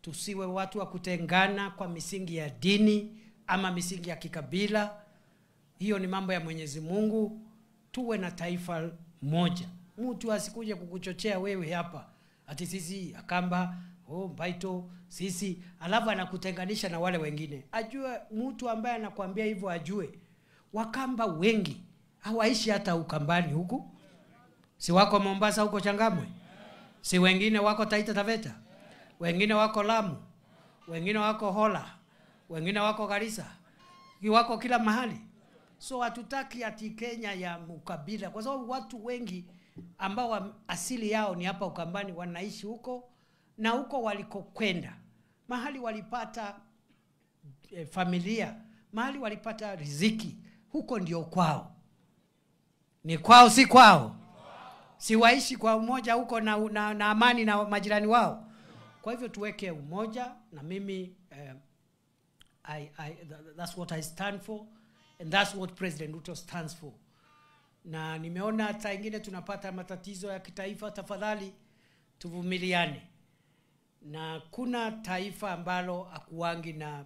tusiwe watu wa kutengana kwa misingi ya dini ama misingi ya kikabila. Hiyo ni mambo ya Mwenyezi Mungu. Tuwe na taifa moja. Mtu asikuje kukuchochea wewe hapa ati sisi Akamba, Mbaito, sisi, alafu anakutenganisha na wale wengine. Ajue mtu ambaye anakuambia hivyo, ajue Wakamba wengi hawaishi hata Ukambani huku. Si wako Mombasa huko Changamwe? Si wengine wako Taita Taveta? Wengine wako Lamu, wengine wako Hola, wengine wako Garissa, wako kila mahali. So hatutaki ati Kenya ya mkabila, kwa sababu watu wengi ambao asili yao ni hapa Ukambani wanaishi huko, na huko walikokwenda, mahali walipata familia, mahali walipata riziki, huko ndio kwao. Ni kwao, si kwao? Si waishi kwa umoja huko na amani na majirani wao? Kwa hivyo tuweke umoja, na mimi that's what I stand for, and that's what President Ruto stands for. Na nimeona hata ingine tunapata matatizo ya kitaifa. Tafadhali tuvumiliane, na kuna taifa ambalo akuangi na